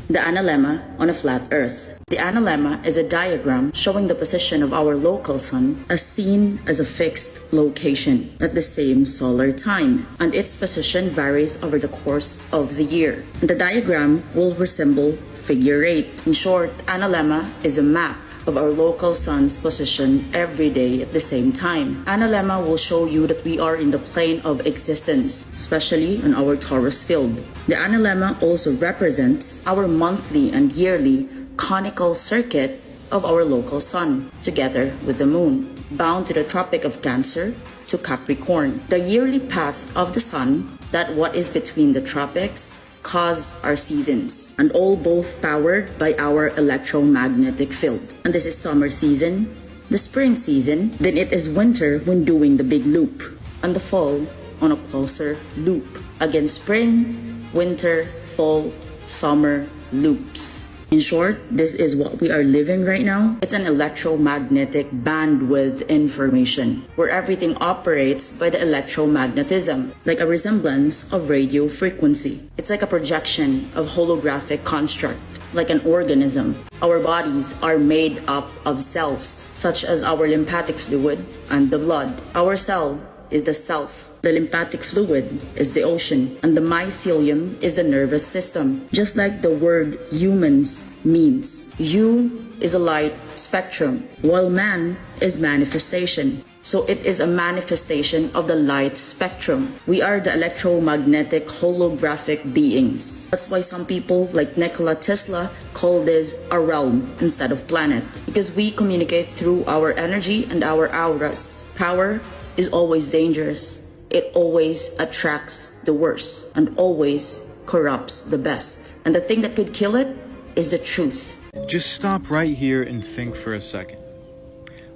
The ANALEMA on a flat Earth. The ANALEMA is a diagram showing the position of our local sun as seen as a fixed location at the same solar time, and its position varies over the course of the year. The diagram will resemble figure 8. In short, ANALEMA is a map of our local sun's position every day at the same time. ANALEMA will show you that we are in the plane of existence, especially on our torus field. The ANALEMA also represents our monthly and yearly conical circuit of our local sun, together with the moon, bound to the Tropic of Cancer to Capricorn. The yearly path of the sun, that what is between the tropics, cause our seasons, and all both powered by our electromagnetic field. And this is summer season, the spring season, then it is winter when doing the big loop, and the fall on a closer loop. Again, spring, winter, fall, summer loops. In short, this is what we are living right now. It's an electromagnetic bandwidth information where everything operates by the electromagnetism, like a resemblance of radio frequency. It's like a projection of holographic construct, like an organism. Our bodies are made up of cells, such as our lymphatic fluid and the blood. Our cell is the self. The lymphatic fluid is the ocean, and the mycelium is the nervous system. Just like the word humans means. U is a light spectrum, while man is manifestation. So it is a manifestation of the light spectrum. We are the electromagnetic holographic beings. That's why some people like Nikola Tesla call this a realm instead of planet, because we communicate through our energy and our auras. Power is always dangerous. It always attracts the worst and always corrupts the best. And the thing that could kill it is the truth. Just stop right here and think for a second.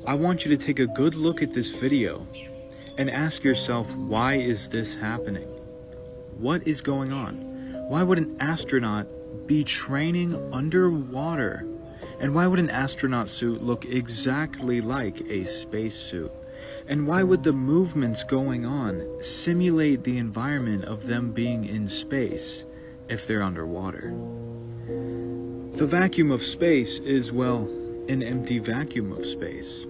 I want you to take a good look at this video and ask yourself, why is this happening? What is going on? Why would an astronaut be training underwater? And why would an astronaut suit look exactly like a space suit? And why would the movements going on simulate the environment of them being in space if they're underwater? The vacuum of space is, well, an empty vacuum of space.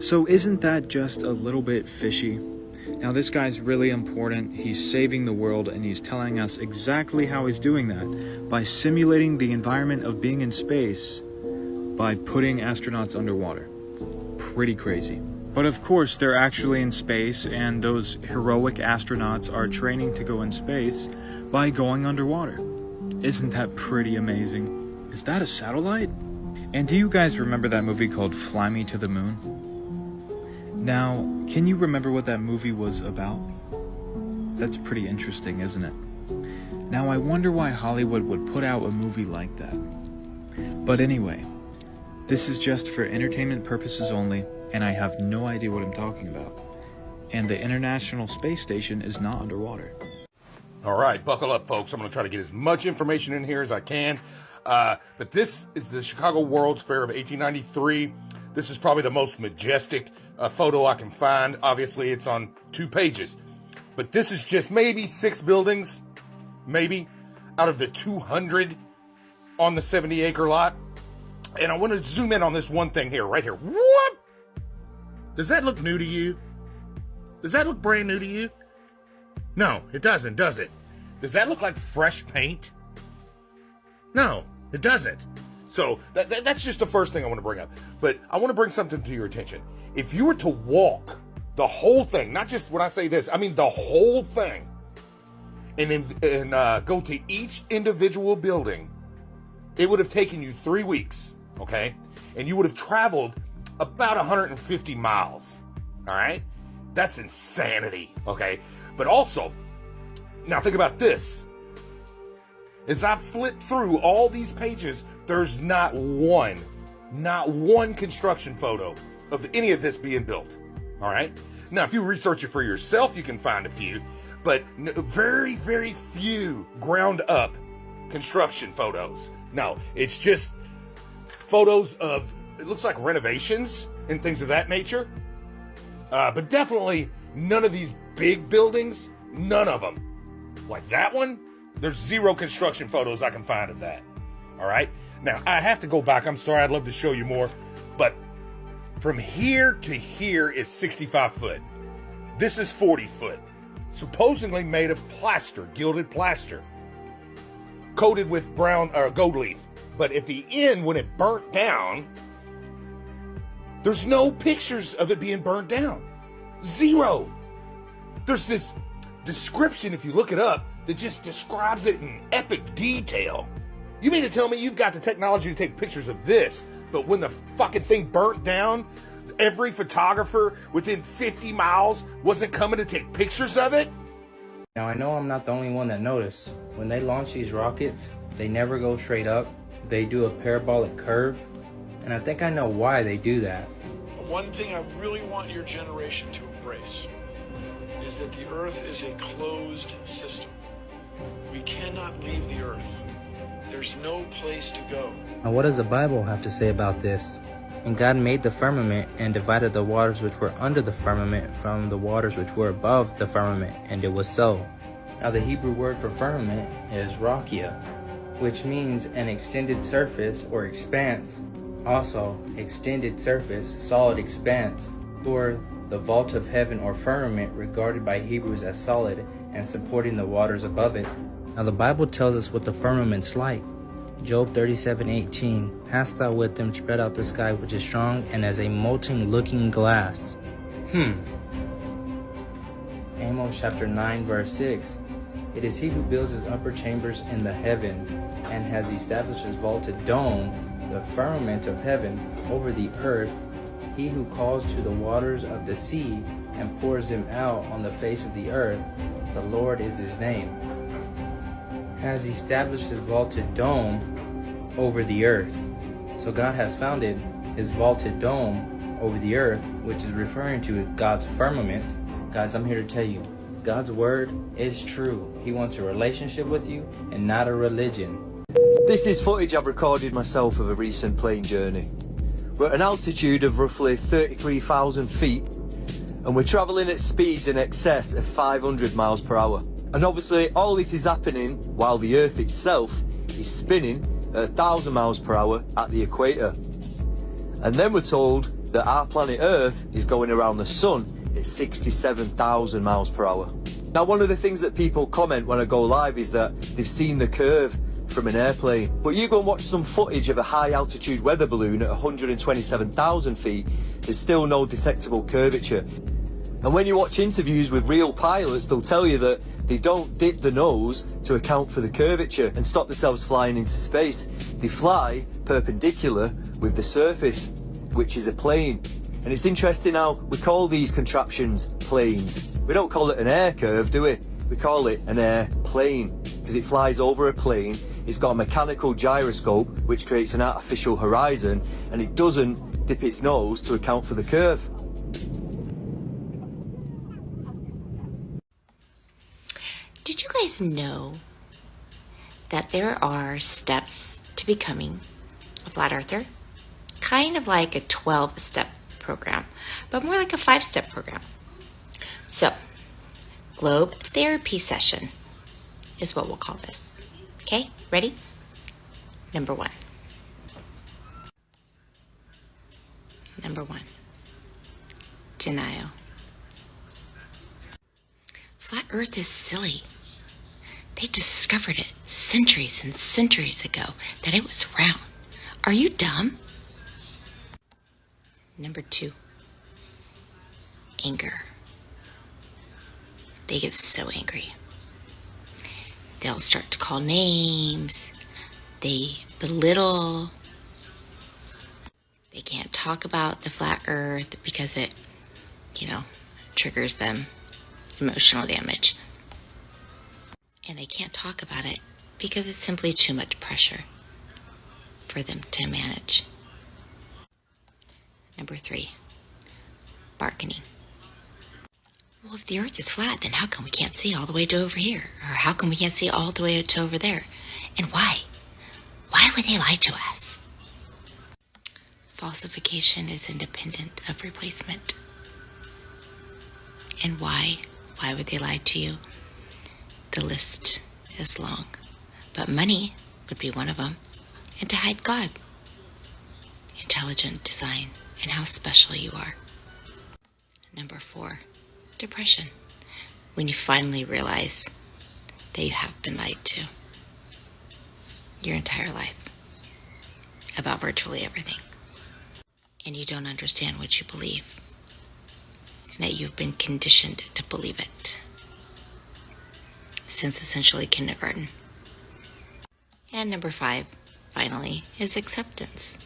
So isn't that just a little bit fishy? Now this guy's really important. He's saving the world, and he's telling us exactly how he's doing that by simulating the environment of being in space by putting astronauts underwater. Pretty crazy. But of course, they're actually in space, and those heroic astronauts are training to go in space by going underwater. Isn't that pretty amazing? Is that a satellite? And do you guys remember that movie called Fly Me to the Moon? Now, can you remember what that movie was about? That's pretty interesting, isn't it? Now, I wonder why Hollywood would put out a movie like that. But anyway, this is just for entertainment purposes only, and I have no idea what I'm talking about. And the International Space Station is not underwater. All right, buckle up, folks. I'm going to try to get as much information in here as I can. But this is the Chicago World's Fair of 1893. This is probably the most majestic photo I can find. Obviously, it's on 2 pages. But this is just maybe 6 buildings, maybe, out of the 200 on the 70-acre lot. And I want to zoom in on this one thing here, right here. What? Does that look new to you? Does that look brand new to you? No, it doesn't, does it? Does that look like fresh paint? No, it doesn't. So that's just the first thing I want to bring up. But I want to bring something to your attention. If you were to walk the whole thing, not just when I say this, I mean the whole thing, and go to each individual building, it would have taken you 3 weeks, okay? And you would have traveled about 150 miles, all right? That's insanity, okay? But also, now think about this. As I flip through all these pages, there's not one construction photo of any of this being built, all right? Now, if you research it for yourself, you can find a few, but very, very few ground up construction photos. No, it's just photos of, it looks like renovations and things of that nature. But definitely none of these big buildings, none of them. Like that one, there's 0 construction photos I can find of that. All right. Now, I have to go back. I'm sorry. I'd love to show you more. But from here to here is 65 foot. This is 40 foot. Supposedly made of plaster, gilded plaster, coated with brown gold leaf. But at the end, when it burnt down, there's no pictures of it being burnt down. Zero. There's this description, if you look it up, that just describes it in epic detail. You mean to tell me you've got the technology to take pictures of this, but when the fucking thing burnt down, every photographer within 50 miles wasn't coming to take pictures of it? Now I know I'm not the only one that noticed. When they launch these rockets, they never go straight up. They do a parabolic curve, and I think I know why they do that. One thing I really want your generation to embrace is that the Earth is a closed system. We cannot leave the Earth. There's no place to go. Now what does the Bible have to say about this? And God made the firmament and divided the waters which were under the firmament from the waters which were above the firmament, and it was so. Now the Hebrew word for firmament is rakia, which means an extended surface or expanse. Also, extended surface, solid expanse, or the vault of heaven or firmament regarded by Hebrews as solid and supporting the waters above it. Now the Bible tells us what the firmament's like. Job 37:18, hast thou with them spread out the sky which is strong and as a molten looking glass. Amos chapter 9 verse 6, it is he who builds his upper chambers in the heavens and has established his vaulted dome, the firmament of heaven, over the earth, he who calls to the waters of the sea and pours them out on the face of the earth, the Lord is his name. Has established his vaulted dome over the earth. So God has founded his vaulted dome over the earth, which is referring to God's firmament. Guys, I'm here to tell you, God's word is true. He wants a relationship with you and not a religion. This is footage I've recorded myself of a recent plane journey. We're at an altitude of roughly 33,000 feet and we're travelling at speeds in excess of 500 miles per hour. And obviously all this is happening while the Earth itself is spinning at 1,000 miles per hour at the equator. And then we're told that our planet Earth is going around the Sun at 67,000 miles per hour. Now one of the things that people comment when I go live is that they've seen the curve from an airplane. But you go and watch some footage of a high altitude weather balloon at 127,000 feet, there's still no detectable curvature. And when you watch interviews with real pilots, they'll tell you that they don't dip the nose to account for the curvature and stop themselves flying into space. They fly perpendicular with the surface, which is a plane. And it's interesting how we call these contraptions planes. We don't call it an air curve, do we? We call it an airplane because it flies over a plane. It's got a mechanical gyroscope which creates an artificial horizon, and it doesn't dip its nose to account for the curve. Did you guys know that there are steps to becoming a flat earther? Kind of like a 12-step program, but more like a 5-step program. So, globe therapy session is what we'll call this. Okay, ready? Number one. Denial. Flat Earth is silly. They discovered it centuries and centuries ago that it was round. Are you dumb? Number two. Anger. They get so angry. They'll start to call names. They belittle. They can't talk about the flat earth because it, triggers them emotional damage. And they can't talk about it because it's simply too much pressure for them to manage. Number three, bargaining. Well, if the earth is flat, then how come we can't see all the way to over here? Or how come we can't see all the way to over there? And why? Why would they lie to us? Falsification is independent of replacement. And why? Why would they lie to you? The list is long. But money would be one of them. and to hide God. Intelligent design and how special you are. Number 4, depression. When you finally realize that you have been lied to your entire life about virtually everything, and you don't understand what you believe, and that you've been conditioned to believe it since essentially kindergarten. And number 5, finally, is acceptance.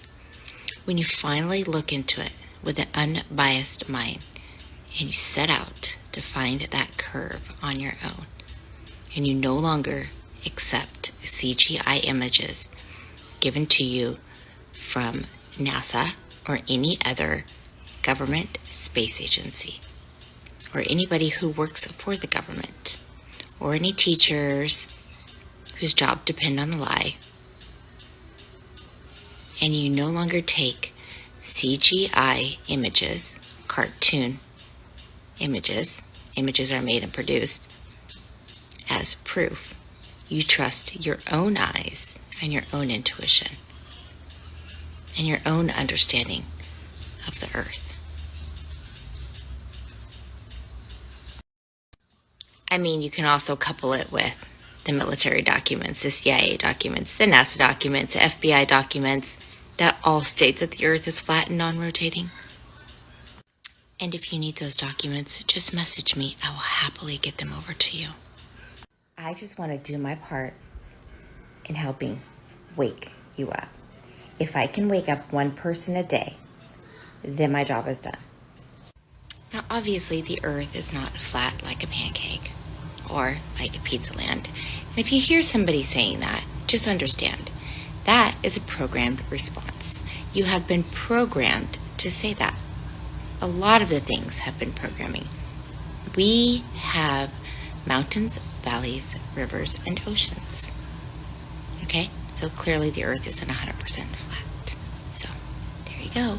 When you finally look into it with an unbiased mind, and you set out to find that curve on your own, and you no longer accept CGI images given to you from NASA or any other government space agency, or anybody who works for the government, or any teachers whose job depend on the lie, and you no longer take CGI images, cartoon images are made and produced, as proof. You trust your own eyes and your own intuition and your own understanding of the earth. I mean, you can also couple it with the military documents, the CIA documents, the NASA documents, the FBI documents that all state that the earth is flat and non-rotating. And if you need those documents, just message me. I will happily get them over to you. I just want to do my part in helping wake you up. If I can wake up one person a day, then my job is done. Now, obviously, the earth is not flat like a pancake or like a pizza land. And if you hear somebody saying that, just understand that is a programmed response. You have been programmed to say that. A lot of the things have been programming. We have mountains, valleys, rivers, and oceans. Okay? So clearly the earth isn't 100% flat. So there you go.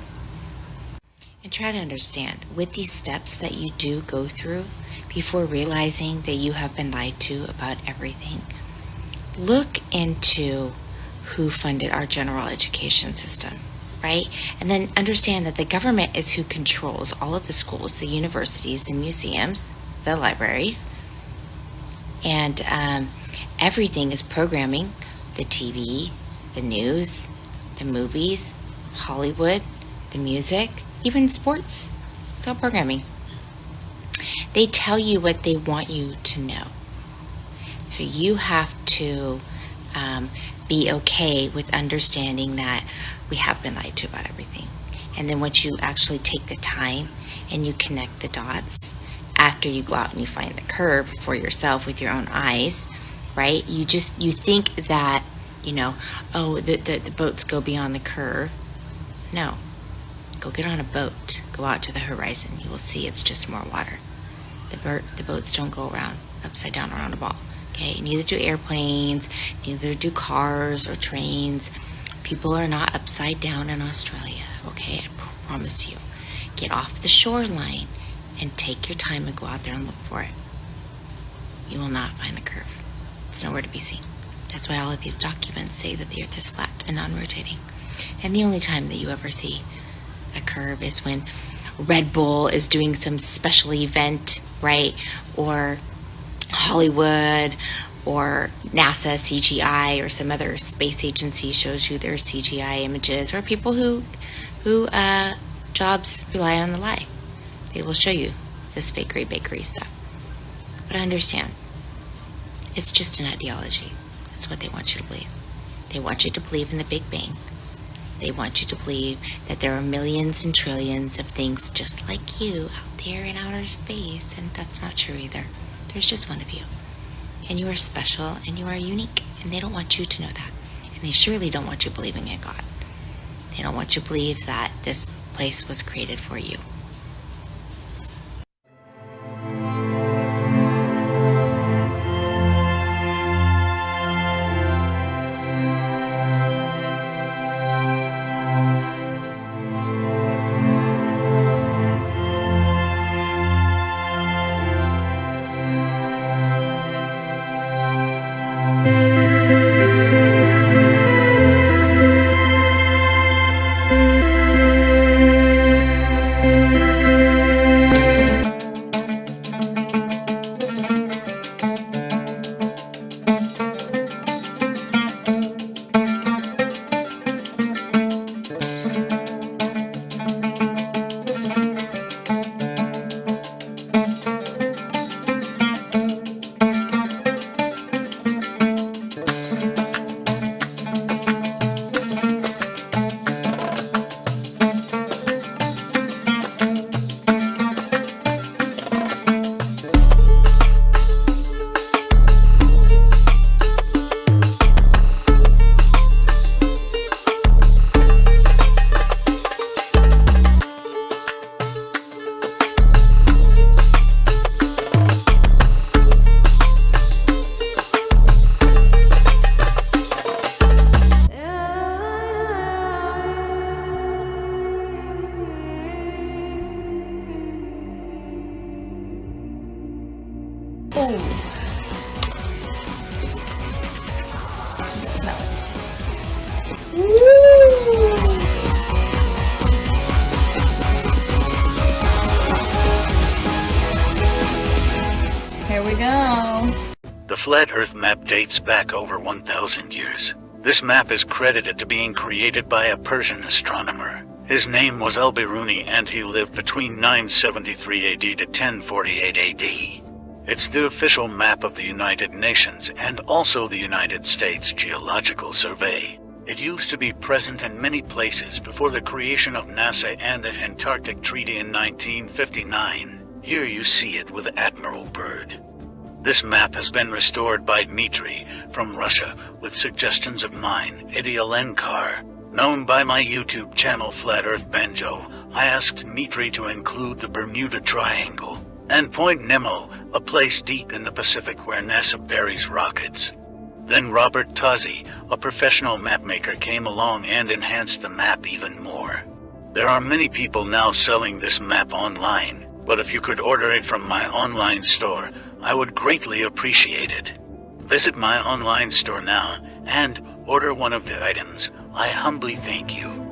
And try to understand, with these steps that you do go through before realizing that you have been lied to about everything, look into who funded our general education system, right? And then understand that the government is who controls all of the schools, the universities, the museums, the libraries, and everything is programming: the TV, the news, the movies, Hollywood, the music, even sports. It's all programming. They tell you what they want you to know. So you have to be okay with understanding that we have been lied to about everything. And then once you actually take the time and you connect the dots, after you go out and you find the curve for yourself with your own eyes, right? You think that, the boats go beyond the curve. No. Go get on a boat. Go out to the horizon. You will see it's just more water. The boats don't go around upside down around a ball. Okay? Neither do airplanes, neither do cars or trains. People are not upside down in Australia. Okay? I promise you. Get off the shoreline and take your time and go out there and look for it. You will not find the curve. It's nowhere to be seen. That's why all of these documents say that the earth is flat and non-rotating. And the only time that you ever see a curve is when Red Bull is doing some special event, right? Or Hollywood or NASA CGI or some other space agency shows you their CGI images, or people who jobs rely on the lie. They will show you this fakery bakery stuff. But understand, it's just an ideology. That's what they want you to believe. They want you to believe in the Big Bang. They want you to believe that there are millions and trillions of things just like you out there in outer space, and that's not true either. There's just one of you. And you are special and you are unique, and they don't want you to know that. And they surely don't want you believing in God. They don't want you to believe that this place was created for you. flat Earth map dates back over 1,000 years. This map is credited to being created by a Persian astronomer. His name was Al-Biruni, and he lived between 973 AD to 1048 AD. It's the official map of the United Nations and also the United States Geological Survey. It used to be present in many places before the creation of NASA and the Antarctic Treaty in 1959. Here you see it with Admiral Byrd. This map has been restored by Dmitry from Russia with suggestions of mine, Eddie Alenkar. Known by my YouTube channel Flat Earth Banjo, I asked Dmitry to include the Bermuda Triangle and Point Nemo, a place deep in the Pacific where NASA buries rockets. Then Robert Tozzi, a professional mapmaker, came along and enhanced the map even more. There are many people now selling this map online, but if you could order it from my online store, I would greatly appreciate it. Visit my online store now and order one of the items. I humbly thank you.